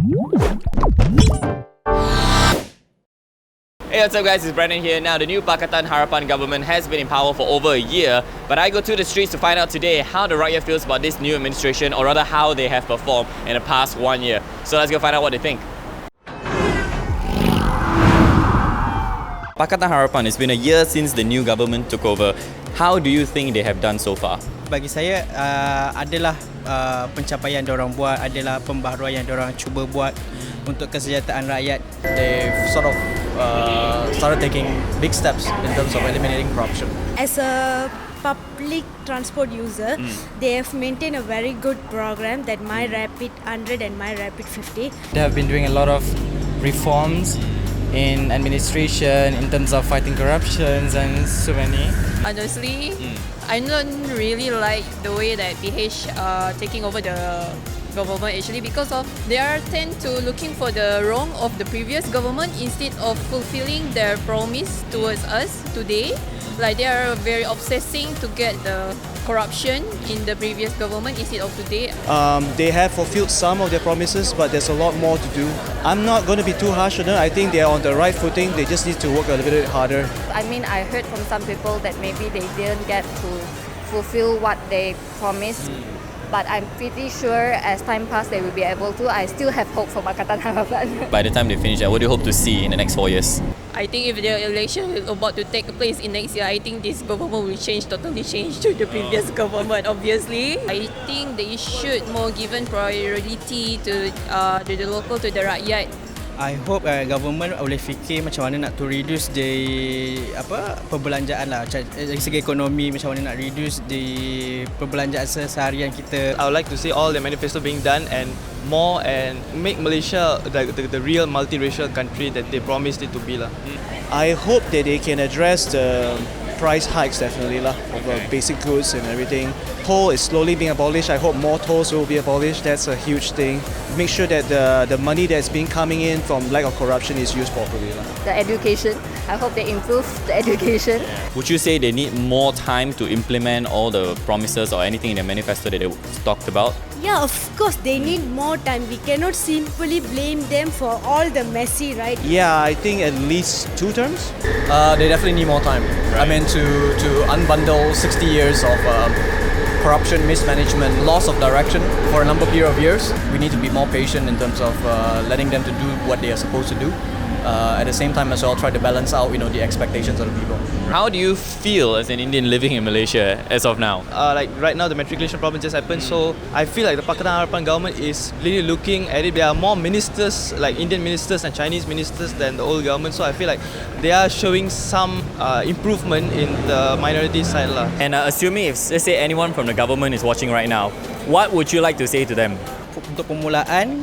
Hey, what's up guys, it's Brandon here. Now, the new Pakatan Harapan government has been in power for over a year, but I go to the streets to find out today how the rakyat feels about this new administration, or rather how they have performed in the past 1 year. So let's go find out what they think. Pakatan Harapan, it's been a year since the new government took over. How do you think they have done so far? Bagi saya adalah pencapaian diorang buat, adalah pembaharuan yang diorang cuba buat untuk kesejahteraan rakyat. They've sort of started taking big steps in terms of eliminating corruption. As a public transport user, they have maintained a very good program that My Rapid 100 and My Rapid 50. They have been doing a lot of reforms in administration, in terms of fighting corruptions and so many. Honestly, I don't really like the way that PH are taking over the government actually, because of they are tend to looking for the wrong of the previous government instead of fulfilling their promise towards us today. Like they are very obsessing to get the corruption in the previous government instead of today. They have fulfilled some of their promises, but there's a lot more to do. I'm not going to be too harsh on them. I think they are on the right footing. They just need to work a little bit harder. I mean, I heard from some people that maybe they didn't get to fulfill what they promised. But I'm pretty sure as time passes they will be able to. I still have hope for Pakatan Harapan. By the time they finish that, what do you hope to see in the next 4 years? I think if the election is about to take place in next year, I think this government will totally change to the previous government, obviously. I think they should more given priority to the local, to the rakyat. I hope government boleh fikir macam mana nak to reduce the perbelanjaan lah, dari segi ekonomi, macam mana nak reduce the perbelanjaan seharian kita. I would like to see all the manifesto being done and more, and make Malaysia the real multiracial country that they promised it to be lah. I hope that they can address the price hikes definitely lah, of basic goods and everything. Toll is slowly being abolished. I hope more tolls will be abolished. That's a huge thing. Make sure that the money that's been coming in from lack of corruption is used properly lah. The education, I hope they improve the education. Would you say they need more time to implement all the promises or anything in the manifesto that they talked about? Yeah, of course they need more time. We cannot simply blame them for all the messy, right? Yeah, I think at least 2 terms. They definitely need more time. I mean, to unbundle 60 years of corruption, mismanagement, loss of direction for a number of years. We need to be more patient in terms of letting them to do what they are supposed to do. At the same time as well, try to balance out, the expectations of the people. How do you feel as an Indian living in Malaysia as of now? Like right now, the matriculation problem just happened, so I feel like the Pakatan Harapan government is really looking at it. There are more ministers, like Indian ministers and Chinese ministers, than the old government, so I feel like they are showing some improvement in the minority side lah. And assuming if, let's say, anyone from the government is watching right now, what would you like to say to them? Untuk permulaan,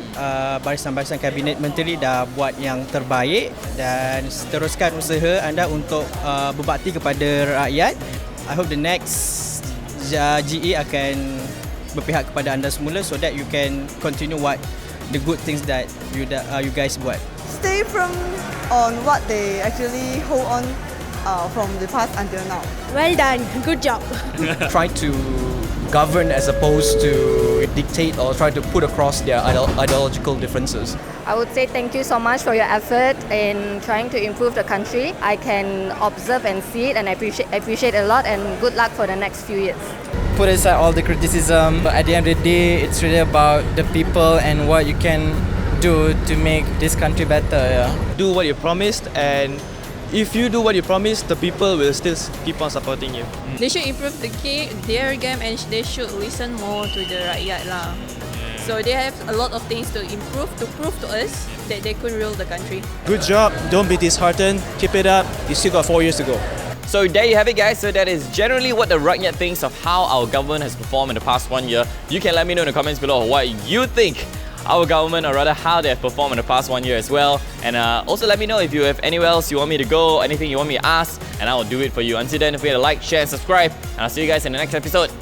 barisan-barisan kabinet menteri dah buat yang terbaik, dan teruskan usaha anda untuk berbakti kepada rakyat. I hope the next GE akan berpihak kepada anda semula, so that you can continue what the good things that you guys buat. Stay firm on what they actually hold on from the past until now. Well done, good job. Try to govern as opposed to dictate or try to put across their ideological differences. I would say thank you so much for your effort in trying to improve the country. I can observe and see it, and I appreciate a lot, and good luck for the next few years. Put aside all the criticism, but at the end of the day, it's really about the people and what you can do to make this country better. Yeah. Do what you promised, and if you do what you promised, the people will still keep on supporting you. They should improve their game, and they should listen more to the rakyat lah. So they have a lot of things to improve, to prove to us that they could rule the country. Good job. Don't be disheartened. Keep it up. You still got 4 years to go. So there you have it, guys. So that is generally what the rakyat thinks of how our government has performed in the past 1 year. You can let me know in the comments below what you think our government, or rather how they have performed in the past 1 year as well. And also let me know if you have anywhere else you want me to go, anything you want me to ask, and I will do it for you. Until then, don't forget to like, share and subscribe, and I'll see you guys in the next episode.